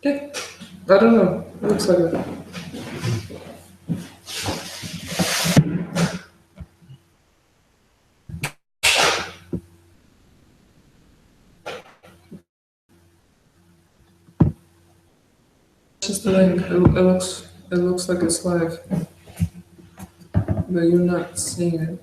Yeah, I don't know. It looks like it. Just the link. It looks like it's live, but you're not seeing it.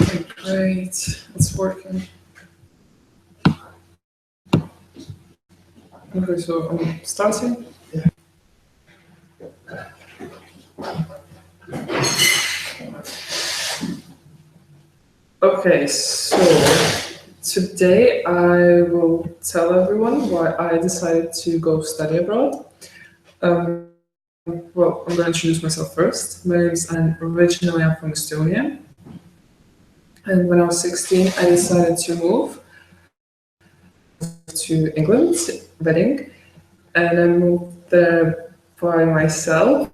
Okay, great. It's working. Okay, so I'm starting. Okay, so today I will tell everyone why I decided to go study abroad. Um, well, I'm going to introduce myself first. My name is Anne. Originally, I'm from Estonia. And when I was 16, I decided to move to England, Reading. And I moved there by myself.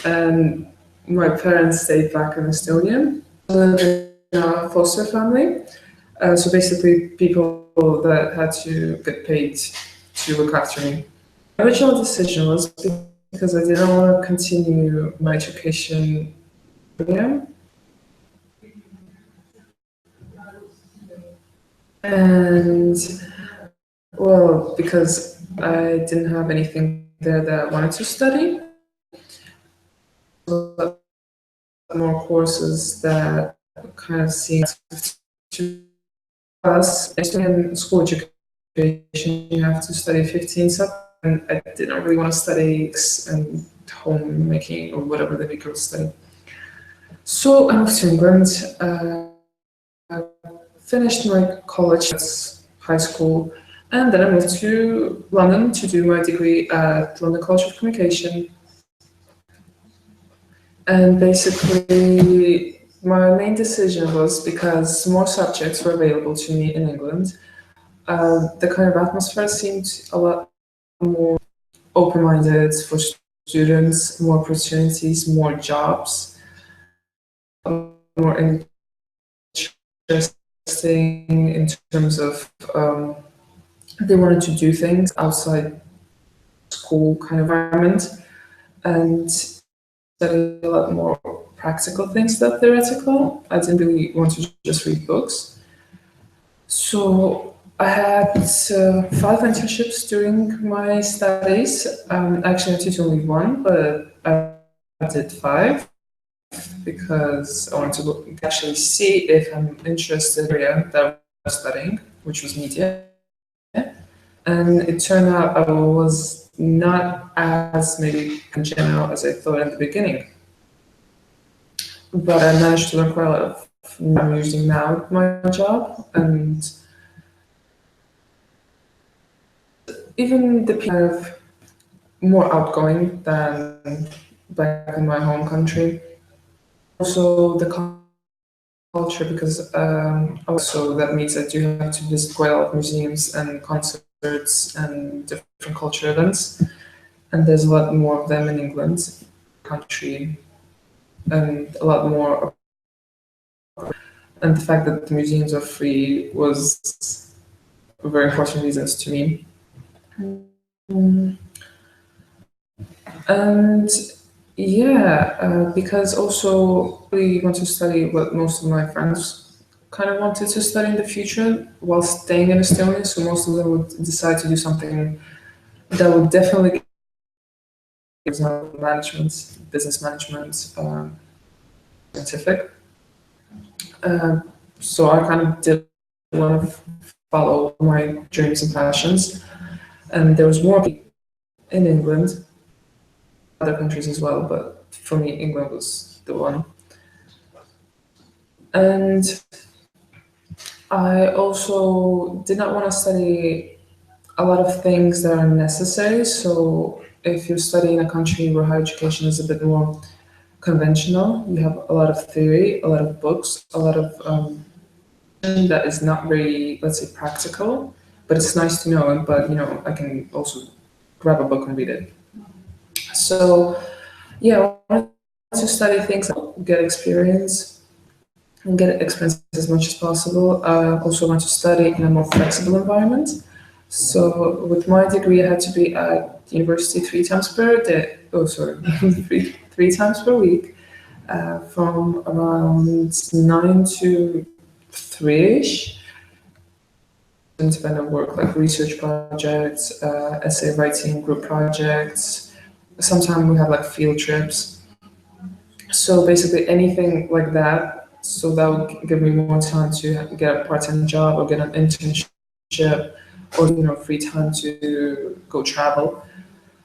And my parents stayed back in Estonia. I lived in a foster family. So basically, people that had to get paid to look after me. My original decision was because I didn't want to continue my education program. And well, because I didn't have anything there that I wanted to study. More courses that kind of seem to us in school education, you have to study 15 subjects, and I didn't really want to study and homemaking or whatever the girls study. So I moved to England. I finished my college, high school, and then I moved to London to do my degree at London College of Communication. And basically, my main decision was because more subjects were available to me in England. The kind of atmosphere seemed a lot more open-minded for students, more opportunities, more jobs, more interesting in terms of they wanted to do things outside school kind of environment and study a lot more practical things than theoretical. I didn't really want to just read books. So I had 5 internships during my studies. Actually, I did only one, but I did 5 because I wanted to actually see if I'm interested in the area that I was studying, which was media. And it turned out I was not as maybe congenial as I thought in the beginning. But I managed to learn quite a lot of I'm using now at my job, and even the people are more outgoing than back in my home country. Also, the culture, because also that means that you have to visit quite a lot of museums and concerts and different culture events, and there's a lot more of them in England, country, and a lot more. And the fact that the museums are free was very important reasons to me. And yeah, because also we want to study what most of my friends kind of wanted to study in the future while staying in Estonia. So most of them would decide to do something that would definitely management, business management, scientific. So I kind of did want to follow my dreams and passions, and there was more in England, other countries as well, but for me, England was the one. And I also did not want to study a lot of things that are necessary. So if you study in a country where higher education is a bit more conventional, you have a lot of theory, a lot of books, a lot of that is not very, let's say, practical, but it's nice to know. But I can also grab a book and read it. So yeah, I wanted to study things get experience and get experience as much as possible. I also want to study in a more flexible environment. So with my degree, I had to be at university 3 times per day. Oh, sorry, three times per week, from around 9 to 3ish. Independent work like research projects, essay writing, group projects. Sometimes we have like field trips. So basically anything like that. So that would give me more time to get a part-time job or get an internship, or free time to go travel.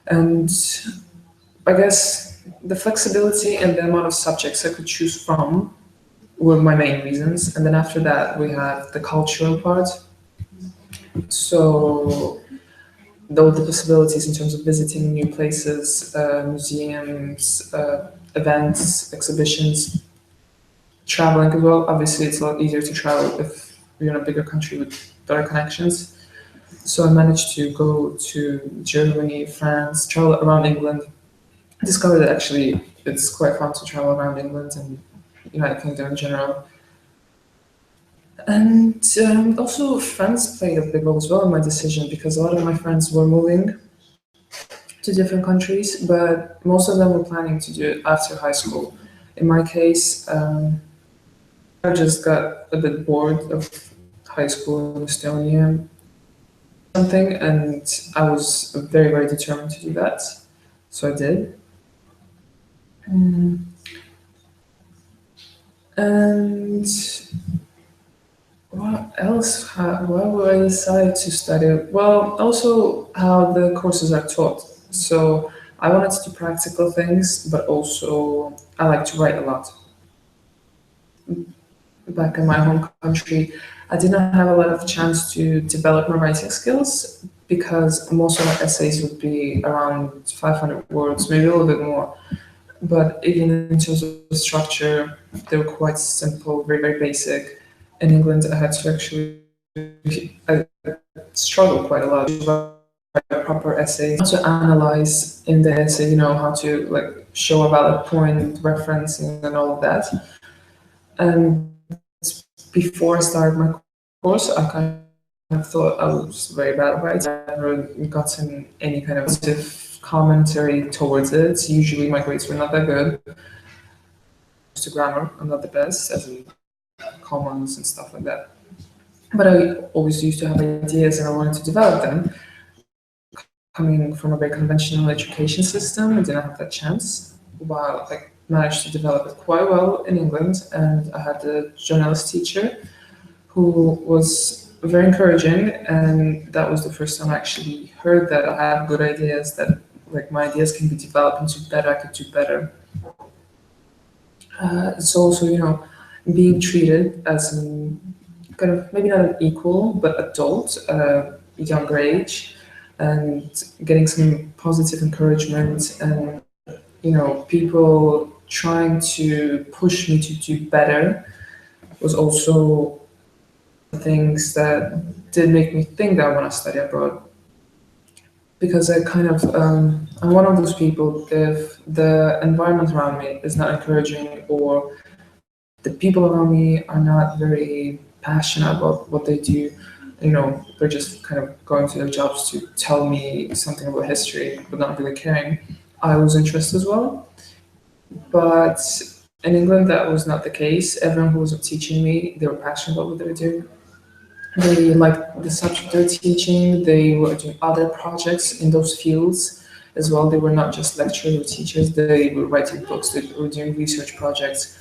And I guess the flexibility and the amount of subjects I could choose from were my main reasons. And then after that, we have the cultural part. So all the possibilities in terms of visiting new places, museums, events, exhibitions, traveling as well. Obviously, it's a lot easier to travel if you're in a bigger country with better connections. So I managed to go to Germany, France, travel around England. Discovered that actually it's quite fun to travel around England and United Kingdom in general. And also, friends played a big role as well in my decision, because a lot of my friends were moving to different countries, but most of them were planning to do it after high school. In my case, I just got a bit bored of high school in Estonia, something, and I was very, very determined to do that. So I did. And what else? Why would I decide to study? Well, also how the courses are taught. So I wanted to do practical things, but also I like to write a lot. Back in my home country, I did not have a lot of chance to develop my writing skills, because most of my essays would be around 500 words, maybe a little bit more. But even in terms of structure, they were quite simple, very, very basic. In England, I had to actually I struggled quite a lot to write proper essays, how to analyze in the essay, how to like show a valid point, referencing, and all of that. And before I started my course, I kind of thought I was very bad at writing. I never gotten any kind of positive commentary towards it. Usually my grades were not that good. To grammar, I'm not the best, as in commons and stuff like that. But I always used to have ideas and I wanted to develop them. Coming from a very conventional education system, I didn't have that chance. While I managed to develop it quite well in England, and I had a journalist teacher who was very encouraging, and that was the first time I actually heard that I have good ideas, that like my ideas can be developed into better, I could do better. It's also, being treated as an kind of maybe not an equal, but adult, younger age, and getting some positive encouragement, and people trying to push me to do better was also things that did make me think that I want to study abroad. Because I kind of, I'm one of those people, if the environment around me is not encouraging, or the people around me are not very passionate about what they do, they're just kind of going to their jobs to tell me something about history, but not really caring, I was interested as well. But in England, that was not the case. Everyone who was teaching me, they were passionate about what they were doing. They liked the subject they're teaching. They were doing other projects in those fields as well. They were not just lecturers or teachers. They were writing books. They were doing research projects.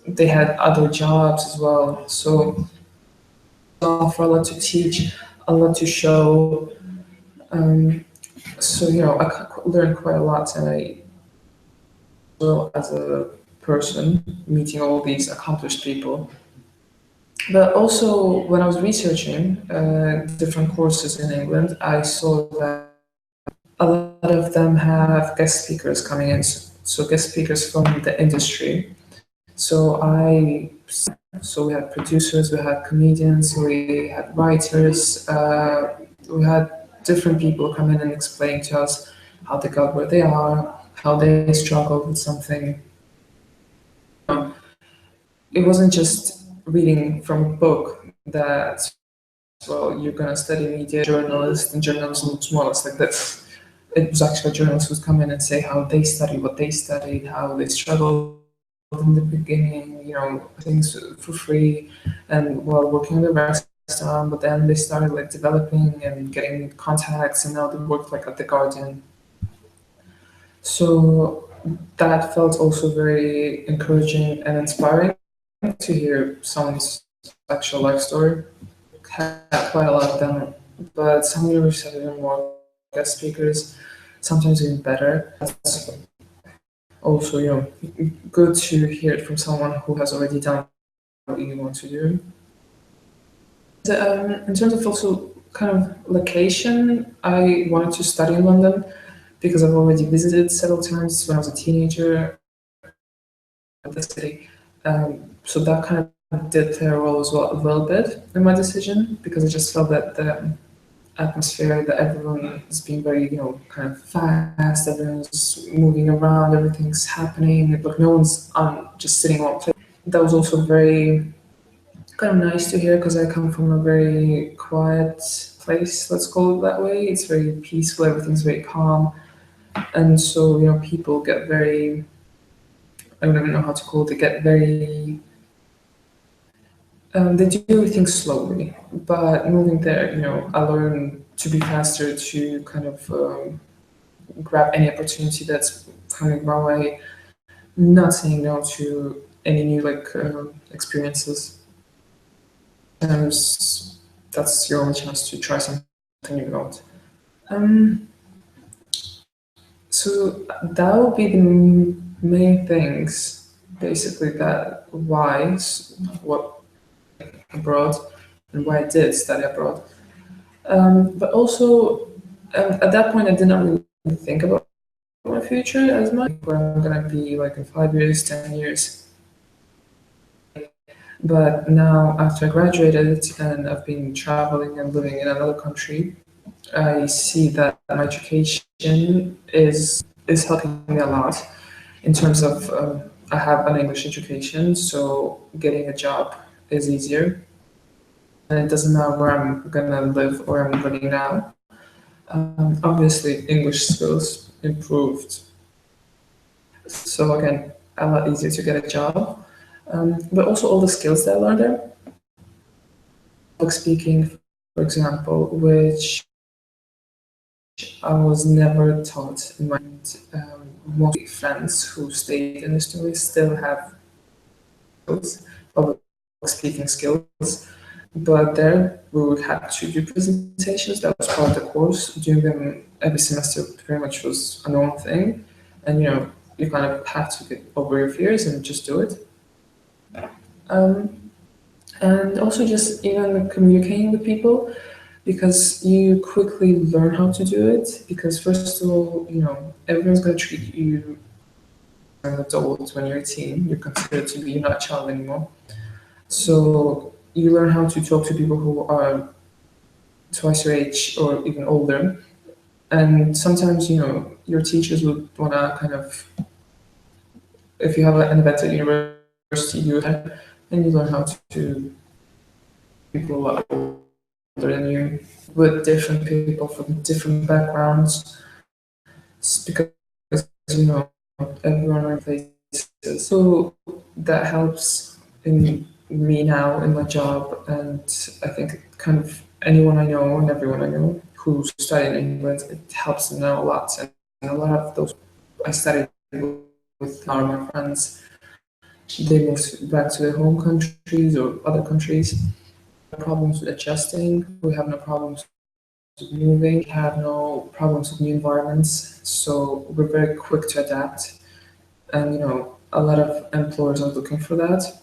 They had other jobs as well. So offer a lot to teach, a lot to show. So I learned quite a lot, and I, well, as a person, meeting all these accomplished people. But also, when I was researching different courses in England, I saw that a lot of them have guest speakers coming in. So guest speakers from the industry. So we had producers, we had comedians, we had writers, we had different people come in and explain to us how they got where they are, how they struggled with something. it wasn't just reading from a book that, well, you're going to study media journalist, and journalism looks more or less like this. It was actually journalists who'd come in and say how they studied, what they studied, how they struggled in the beginning, things for free, and while working in the restaurant, but then they started like developing and getting contacts, and now they work like at the Guardian. So that felt also very encouraging and inspiring to hear someone's actual life story. Had quite a lot of them, but some universities are more guest speakers, sometimes even better. That's also, good to hear it from someone who has already done what you want to do. In terms of also kind of location, I wanted to study in London because I've already visited several times when I was a teenager at the city. So that kind of did play a role as well a little bit in my decision, because I just felt that the atmosphere, that everyone is being very, kind of fast, everyone's moving around, everything's happening, but no one's just sitting on one place. That was also very kind of nice to hear, because I come from a very quiet place, let's call it that way. It's very peaceful, everything's very calm. And so, people get very, I don't even know how to call it, they get very, they do things slowly, but moving there, I learned to be faster, to kind of grab any opportunity that's coming my way, not saying no to any new experiences. Sometimes that's your only chance to try something new out. So that would be the main things, basically, that why, what abroad, and why I did study abroad. But also, at that point, I did not really think about my future as much, where I'm gonna be like in 5 years, 10 years. But now, after I graduated and I've been traveling and living in another country, I see that my education is helping me a lot in terms of I have an English education, so getting a job is easier, and it doesn't matter where I'm gonna live or I'm living now. Obviously, English skills improved, so again, a lot easier to get a job. But also all the skills that I learned there, public speaking, for example, which I was never taught in my most friends who stayed in Estonia still have skills, public speaking skills, but there we would have to do presentations. That was part of the course. Doing them every semester pretty much was a normal thing, and you kind of have to get over your fears and just do it. And also just even communicating with people, because you quickly learn how to do it. Because first of all, everyone's going to treat you as an adult when you're 18. You're considered to be, you're not a child anymore. So you learn how to talk to people who are twice your age or even older. And sometimes, your teachers would want to kind of, if you have an event at university, and you learn how to people who are older than you, with different people from different backgrounds, because everyone are places. So that helps in me now in my job, and I think kind of anyone I know and everyone I know who's studying in England, it helps them know a lot. And a lot of those I studied with our my friends, they moved back to their home countries or other countries. Problems with adjusting. We have no problems with moving. We have no problems with new environments. So we're very quick to adapt. And a lot of employers are looking for that.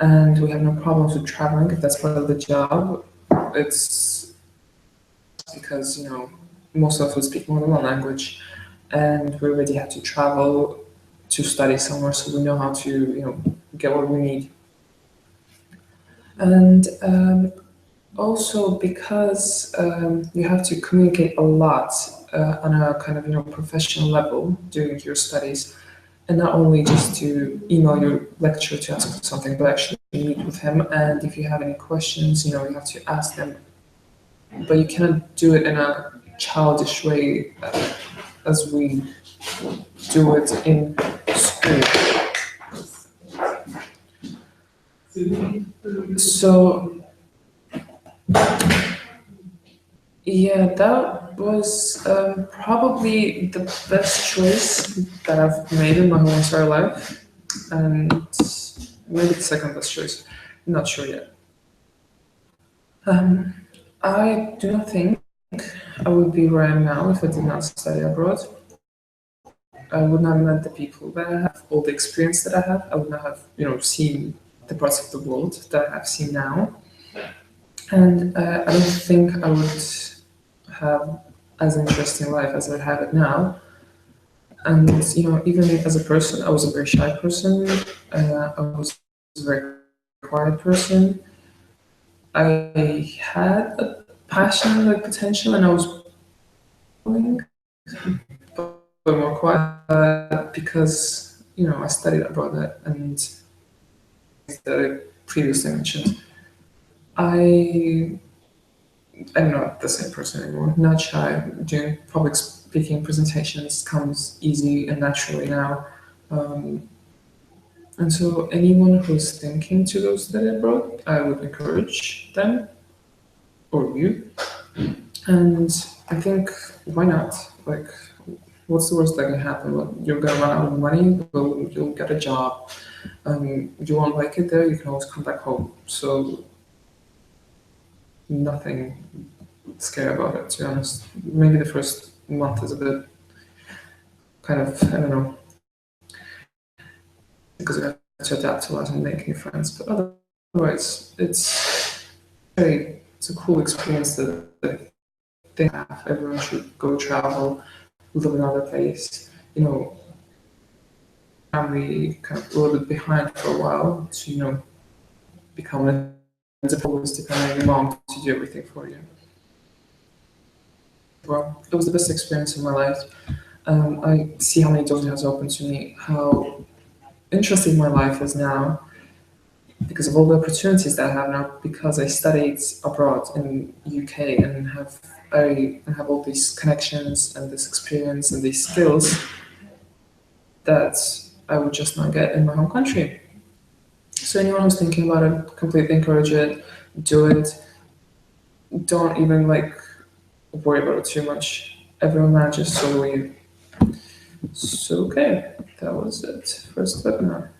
And we have no problems with traveling if that's part of the job. It's because most of us would speak more than one language, and we already had to travel to study somewhere, so we know how to get what we need. And also because you have to communicate a lot on a kind of professional level during your studies, and not only just to email your lecturer to ask for something, but actually meet with him. And if you have any questions, you have to ask them, but you cannot do it in a childish way as we do it in school. So yeah, that was probably the best choice that I've made in my whole entire life, and maybe the second best choice. I'm not sure yet. Um, I do not think I would be where I am now if I did not study abroad. I would not have met the people that I have, all the experience that I have. I would not have, seen the parts of the world that I've seen now. And I don't think I would have as interesting life as I have it now. And even as a person, I was a very shy person. I was a very quiet person. I had a passion, like potential, and I was going, but more quiet because I studied abroad and that I previously mentioned. I I'm not the same person anymore. Not shy. Doing public speaking presentations comes easy and naturally now. Um, and so anyone who's thinking to go study abroad, I would encourage them or you. And I think why not? Like, what's the worst that can happen? Well, you're gonna run out of money. Well, you'll get a job. You won't like it there. You can always come back home. So nothing scary about it, to be honest. Maybe the first month is a bit kind of, I don't know, because you have to adapt a lot and make new friends. But otherwise, it's a cool experience that they have. Everyone should go travel, live in another place. Family kind of a little bit behind for a while to, become independent, depending on your mom to do everything for you. Well, it was the best experience of my life. I see how many doors it has opened to me, how interesting my life is now because of all the opportunities that I have now because I studied abroad in UK and have all these connections and this experience and these skills that I would just not get in my home country. So anyone who's thinking about it, completely encourage it, do it. Don't even worry about it too much. Everyone manages, so will you. So okay, that was it. First webinar.